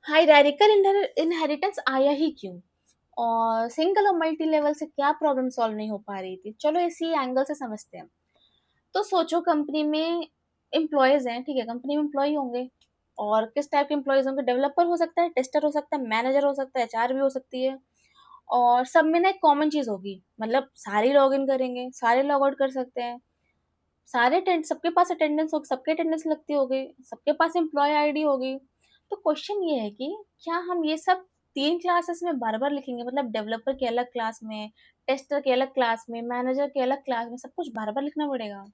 Hierarchical inheritance आया ही क्यों, और सिंगल और मल्टी लेवल से क्या प्रॉब्लम सॉल्व नहीं हो पा रही थी, चलो इसी एंगल से समझते हैं। तो सोचो कंपनी में एम्प्लॉयज हैं, ठीक है, कंपनी में एम्प्लॉय होंगे, और किस टाइप के एम्प्लॉयज होंगे, डेवलपर हो सकता है, टेस्टर हो सकता है, मैनेजर हो सकता है, एचआर भी हो सकती है। और सब में ना एक कॉमन चीज होगी, मतलब सारे लॉग इन करेंगे, सारे लॉग आउट कर सकते हैं, सारे टेंट सबके पास अटेंडेंस होगी, सबके अटेंडेंस लगती होगी, सबके पास एम्प्लॉय आईडी होगी। तो क्वेश्चन ये है कि क्या हम ये सब तीन क्लासेस में बार बार लिखेंगे, मतलब डेवलपर के अलग क्लास में, टेस्टर के अलग क्लास में, मैनेजर के अलग क्लास में, सब कुछ बार बार लिखना पड़ेगा?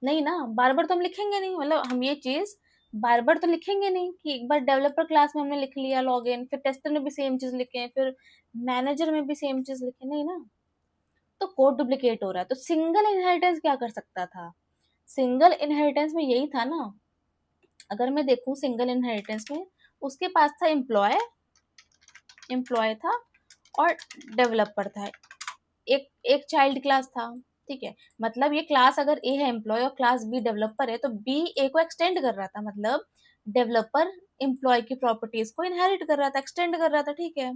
नहीं ना, बार बार तो हम लिखेंगे नहीं, मतलब हम ये चीज बार बार तो लिखेंगे नहीं कि एक बार डेवलपर क्लास में हमने लिख लिया लॉगिन, फिर टेस्टर में भी सेम चीज लिखे, फिर मैनेजर में भी सेम चीज लिखे, नहीं ना। तो कोड डुप्लीकेट हो रहा है। तो सिंगल इनहेरिटेंस क्या कर सकता था? सिंगल इनहेरिटेंस में यही था ना, अगर मैं देखूं सिंगल इनहेरिटेंस में, उसके पास था एम्प्लॉय, एम्प्लॉय था, और डेवलपर था, एक एक चाइल्ड क्लास था, ठीक है। मतलब ये क्लास अगर ए है एम्प्लॉय और क्लास बी डेवलपर है, तो बी ए को एक्सटेंड कर रहा था, मतलब डेवलपर एम्प्लॉय की प्रॉपर्टीज को इनहेरिट कर रहा था, एक्सटेंड कर रहा था, ठीक है।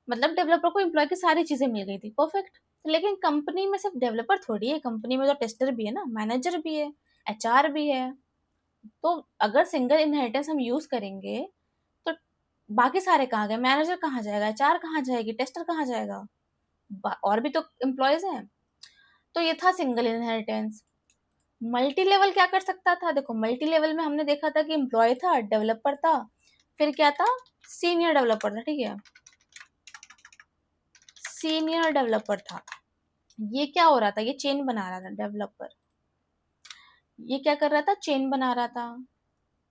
मतलब डेवलपर को एम्प्लॉय की सारी चीजें मिल गई थी, परफेक्ट। लेकिन कंपनी में सिर्फ डेवलपर थोड़ी है, कंपनी में तो टेस्टर भी है ना, मैनेजर भी है, एचआर भी है। तो अगर सिंगल इनहेरिटेंस हम यूज करेंगे, तो बाकी सारे कहाँ गए, मैनेजर कहाँ जाएगा, एचआर कहाँ जाएगी, टेस्टर कहाँ जाएगा, और भी तो एम्प्लॉयज हैं। तो ये था सिंगल इनहेरिटेंस। मल्टी लेवल क्या कर सकता था? देखो मल्टी लेवल में हमने देखा था कि एम्प्लॉय था, डेवलपर था, फिर क्या था, सीनियर डेवलपर था, ठीक है, सीनियर डेवलपर था। ये क्या हो रहा था, ये चेन बना रहा था डेवलपर, ये क्या कर रहा था, चेन बना रहा था।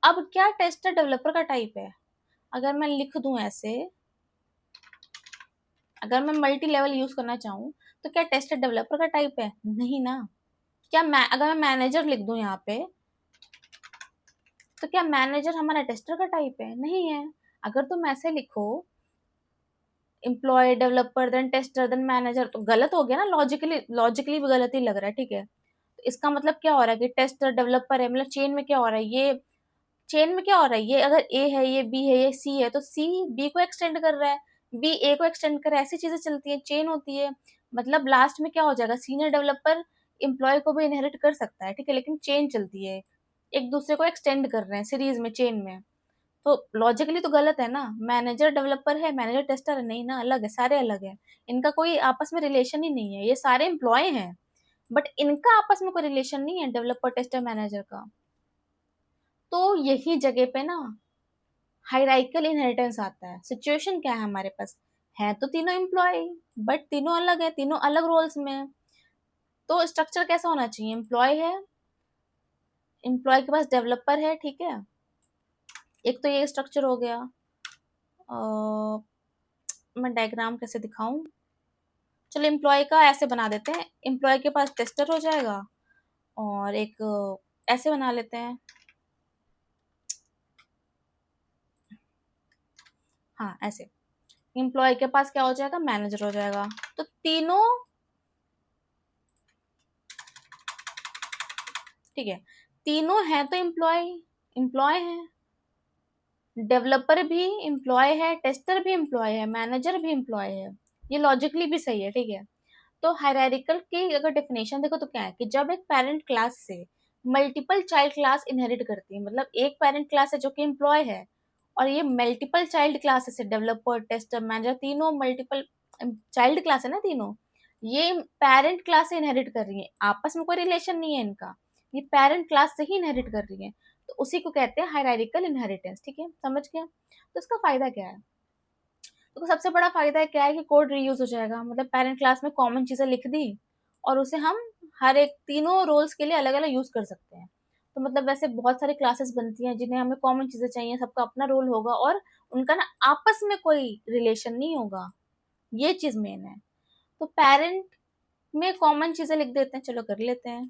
अब क्या टेस्टर डेवलपर का टाइप है? अगर मैं लिख दूं ऐसे, अगर मैं मल्टी लेवल यूज करना चाहूँ, तो क्या टेस्टर डेवलपर का टाइप है? नहीं ना। क्या मैं अगर मैं मैनेजर लिख दूं यहाँ पे, तो क्या मैनेजर हमारा टेस्टर का टाइप है? नहीं है। अगर तुम ऐसे लिखो, employee developer then tester then manager, तो गलत हो गया ना, लॉजिकली लॉजिकली भी गलत ही लग रहा है, ठीक है। तो इसका मतलब क्या हो रहा है कि टेस्टर डेवलपर है, मतलब चेन में क्या हो रहा है, ये चेन में क्या हो रहा है, ये अगर ए है, ये बी है, ये सी है, तो सी बी को एक्सटेंड कर रहा है, बी ए को एक्सटेंड कर रहा है, ऐसी चीजें चलती है, चेन होती है। मतलब लास्ट में क्या हो जाएगा, सीनियर डेवलपर एम्प्लॉय को भी इनहेरिट कर सकता है, ठीक है, लेकिन चेन चलती है, एक दूसरे को एक्सटेंड कर रहे हैं सीरीज में, चेन में। तो लॉजिकली तो गलत है ना, मैनेजर डेवलपर है, मैनेजर टेस्टर है, नहीं ना, अलग है, सारे अलग है, इनका कोई आपस में रिलेशन ही नहीं है, ये सारे एम्प्लॉय हैं, बट इनका आपस में कोई रिलेशन नहीं है डेवलपर टेस्टर मैनेजर का। तो यही जगह पे ना हायरार्किकल इनहेरिटेंस आता है। सिचुएशन क्या है हमारे पास, है तो तीनों एम्प्लॉय, बट तीनों अलग है, तीनों अलग रोल्स में है। तो स्ट्रक्चर कैसा होना चाहिए, एम्प्लॉय है, एम्प्लॉय के पास डेवलपर है, ठीक है, एक तो ये स्ट्रक्चर हो गया। मैं डायग्राम कैसे दिखाऊं, चलो एम्प्लॉय का ऐसे बना देते हैं, एम्प्लॉय के पास टेस्टर हो जाएगा, और एक ऐसे बना लेते हैं, हाँ ऐसे, एम्प्लॉय के पास क्या हो जाएगा, मैनेजर हो जाएगा। तो तीनों, ठीक है, तीनों हैं तो एम्प्लॉय, एम्प्लॉय है, डेवलपर भी एम्प्लॉय है, टेस्टर भी एम्प्लॉय है, मैनेजर भी एम्प्लॉय है, ये लॉजिकली भी सही है, ठीक है। तो हायरार्किकल की अगर डेफिनेशन देखो तो क्या है कि जब एक पेरेंट क्लास से मल्टीपल चाइल्ड क्लास इनहेरिट करती है, मतलब एक पेरेंट क्लास है जो कि एम्प्लॉय है, और ये मल्टीपल चाइल्ड क्लासेस है, डेवलपर टेस्टर मैनेजर, तीनों मल्टीपल चाइल्ड क्लास है ना तीनों, ये पेरेंट क्लास से इनहेरिट कर रही है, आपस में कोई रिलेशन नहीं है इनका, ये पेरेंट क्लास से ही इनहेरिट कर रही है। तो उसी को कहते हैं हायरार्किकल इनहेरिटेंस, ठीक है, समझ गया। तो इसका फायदा क्या है? तो सबसे बड़ा फायदा क्या है कि कोड रीयूज हो जाएगा, मतलब पेरेंट क्लास में कॉमन चीजें लिख दी, और उसे हम हर एक तीनों रोल्स के लिए अलग अलग यूज कर सकते हैं। तो मतलब वैसे बहुत सारी क्लासेस बनती हैं जिन्हें हमें कॉमन चीजें चाहिए, सबका अपना रोल होगा, और उनका ना आपस में कोई रिलेशन नहीं होगा, ये चीज मेन है। तो पेरेंट में कॉमन चीजें लिख देते हैं, चलो कर लेते हैं,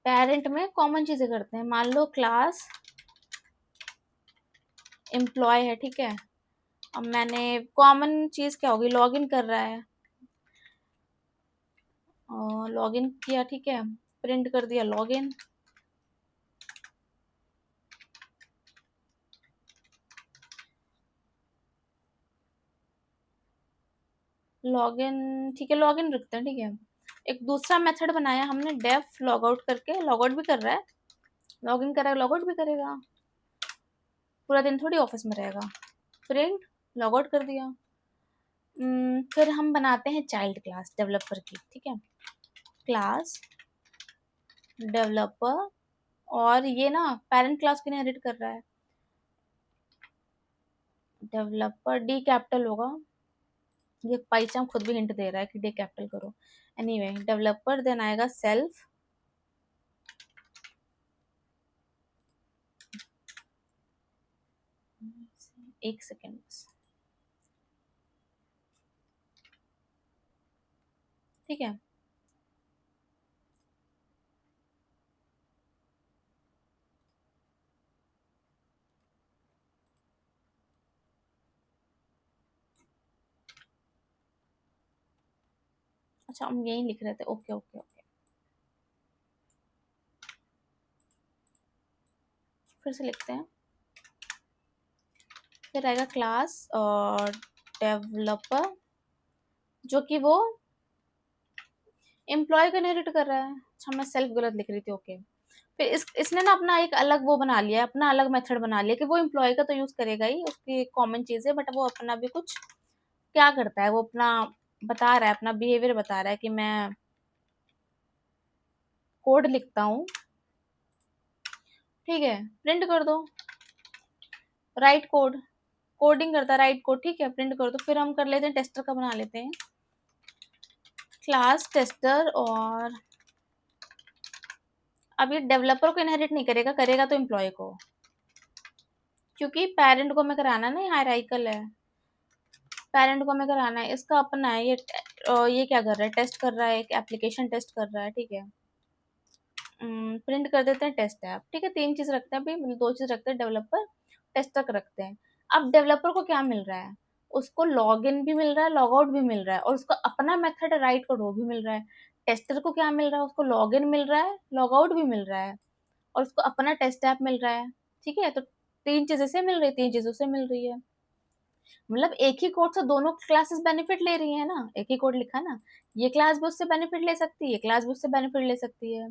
पेरेंट में कॉमन चीजें करते हैं, मान लो क्लास एम्प्लॉय है, ठीक है, अब मैंने कॉमन चीज क्या होगी, लॉगिन कर रहा है, लॉगिन किया, ठीक है, प्रिंट कर दिया लॉगिन, लॉगिन, ठीक है लॉगिन रखते हैं, ठीक है। एक दूसरा मेथड बनाया हमने डेफ लॉग आउट करके, लॉग आउट भी कर रहा है, लॉगिन कर रहा है, लॉग आउट भी करेगा, पूरा दिन थोड़ी ऑफिस में रहेगा। प्रिंट लॉग आउट कर दिया। फिर हम बनाते हैं चाइल्ड क्लास डेवलपर की, ठीक है। क्लास डेवलपर, और ये ना पेरेंट क्लास को इनहेरिट कर रहा है। डेवलपर डी कैपिटल होगा, ये पाइचाम खुद भी हिंट दे रहा है कि डी कैपिटल करो। एनीवे डेवलपर, देन आएगा सेल्फ, एक सेकेंड बस, ठीक है। अच्छा हम यही लिख रहे थे, ओके ओके ओके, फिर से लिखते हैं। फिर आएगा क्लास और डेवलपर, जो कि वो एम्प्लॉय को इनहेरिट कर रहा है। अच्छा मैं सेल्फ गलत लिख रही थी, ओके। फिर इसने ना अपना एक अलग वो बना लिया है, अपना अलग मेथड बना लिया कि वो एम्प्लॉय का तो यूज करेगा ही, उसकी कॉमन चीज है, बट वो अपना भी कुछ क्या करता है, वो अपना बता रहा है, अपना बिहेवियर बता रहा है कि मैं कोड लिखता हूँ, ठीक है, प्रिंट कर दो, राइट कोड, कोडिंग करता है, राइट कोड, ठीक है, प्रिंट कर दो। फिर हम कर लेते हैं टेस्टर का बना लेते हैं, क्लास टेस्टर। और अब ये डेवलपर को इनहेरिट नहीं करेगा, करेगा तो एम्प्लॉय को, क्योंकि पेरेंट को हमें कराना है ना, हायरार्किकल है, पेरेंट को हमें कराना है, इसका अपना है ये क्या कर रहा है, टेस्ट कर रहा है, एक एप्लीकेशन टेस्ट कर रहा है, ठीक है। प्रिंट कर देते हैं टेस्ट ऐप, ठीक है। तीन चीज रखते हैं अभी, मतलब दो चीज रखते हैं, डेवलपर टेस्टर रखते हैं। अब डेवलपर को क्या मिल रहा है, उसको लॉग इन भी मिल रहा है, लॉग आउट भी मिल रहा है, और उसको अपना मेथड राइट कोड वो भी मिल रहा है। टेस्टर को क्या मिल रहा है, उसको लॉग इन मिल रहा है, लॉग आउट भी मिल रहा है, और उसको अपना टेस्ट ऐप मिल रहा है, ठीक है। तो तीन चीजें से मिल रही, तीन चीजों से मिल रही है, मतलब एक ही कोड से दोनों क्लासेस बेनिफिट ले रही है ना, एक ही कोड लिखा ना, ये क्लास भी उससे बेनिफिट ले सकती है, ये क्लास भी उससे बेनिफिट ले सकती है।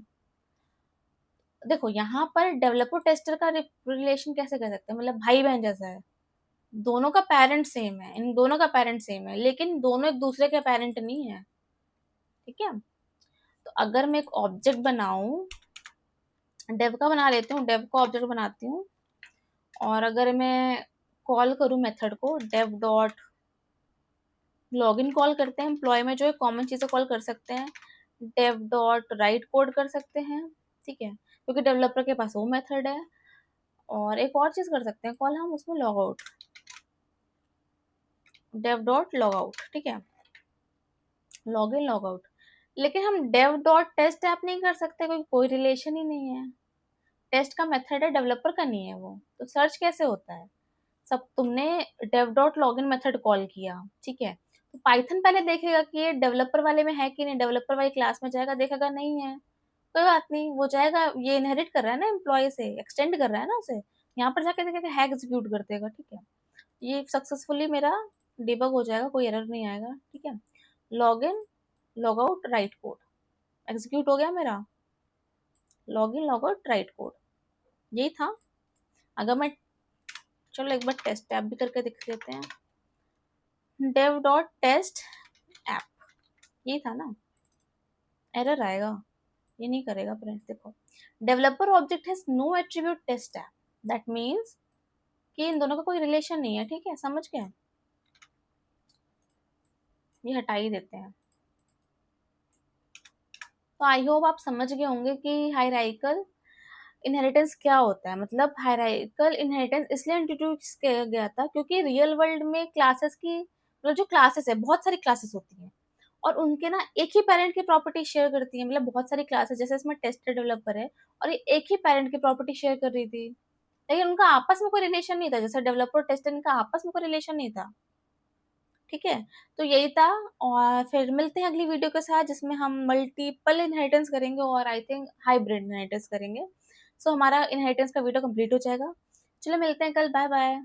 देखो यहाँ पर डेवलपर टेस्टर का रिलेशन कैसे कर सकते हैं, मतलब भाई बहन जैसा है, दोनों का पेरेंट सेम है, इन दोनों का पेरेंट सेम है, लेकिन दोनों एक दूसरे के पेरेंट नहीं है, ठीक है। तो अगर मैं एक ऑब्जेक्ट बनाऊं, डेव का बना लेती हूँ, डेव का ऑब्जेक्ट बनाती हूँ, और अगर मैं कॉल करूँ मेथड को, डेव डॉट लॉगिन कॉल करते हैं, एम्प्लॉय में जो है कॉमन चीज़ें कॉल कर सकते हैं, डेव डॉट राइट कोड कर सकते हैं, ठीक है, क्योंकि डेवलपर के पास वो मेथड है। और एक और चीज़ कर सकते हैं कॉल हम, उसमें log out, dev dot log out, ठीक है, लॉग इन लॉग आउट। लेकिन हम डेव डॉट टेस्ट ऐप नहीं कर सकते, क्योंकि कोई रिलेशन ही नहीं है, टेस्ट का मेथड है, डेवलपर का नहीं है वो, तो सर्च कैसे होता है। सब तुमने dev dot log in method call किया, ठीक है, तो पाइथन पहले देखेगा कि ये डेवलपर वाले में है कि नहीं, डेवलपर वाली क्लास में जाएगा, देखेगा नहीं है, कोई बात नहीं, वो जाएगा, ये इनहेरिट कर रहा है ना एम्प्लॉय से, एक्सटेंड कर रहा है ना उसे, यहाँ पर जाके देखेगा है एग्जीक्यूट कर देगा, ठीक है, ये सक्सेसफुली मेरा डिबग हो जाएगा, कोई एरर नहीं आएगा, ठीक है। Log in log out right code execute हो गया मेरा, log in log out right code, यही था। अगर मैं, चलो एक बार टेस्ट ऐप भी करके दिख देते हैं, डेव डॉट टेस्ट ऐप, यही था ना, एरर आएगा, ये नहीं करेगा प्रिंट, देखो developer object has no attribute test app, that means कि इन दोनों का कोई रिलेशन नहीं है, ठीक है, समझ गए, ये हटा ही देते हैं। तो आई होप आप समझ गए होंगे कि हायरार्किकल इनहेरिटेंस क्या होता है, मतलब हायरार्किकल इनहेरिटेंस इसलिए इंट्रोड्यूस किया गया था क्योंकि रियल वर्ल्ड में क्लासेस की, मतलब जो क्लासेस है, बहुत सारी क्लासेस होती हैं, और उनके ना एक ही पेरेंट की प्रॉपर्टी शेयर करती है, मतलब बहुत सारी क्लासेस, जैसे इसमें टेस्टर डेवलपर है, और ये एक ही पेरेंट की प्रॉपर्टी शेयर कर रही थी, लेकिन उनका आपस में कोई रिलेशन नहीं था, जैसे डेवलपर टेस्टर, इनका आपस में कोई रिलेशन नहीं था, ठीक है। तो यही था, और फिर मिलते हैं अगली वीडियो के साथ, जिसमें हम मल्टीपल इनहेरिटेंस करेंगे, और आई थिंक हाइब्रिड इनहेरिटेंस करेंगे। सो हमारा इनहेरिटेंस का वीडियो कंप्लीट हो जाएगा। चलो मिलते हैं कल, बाय बाय।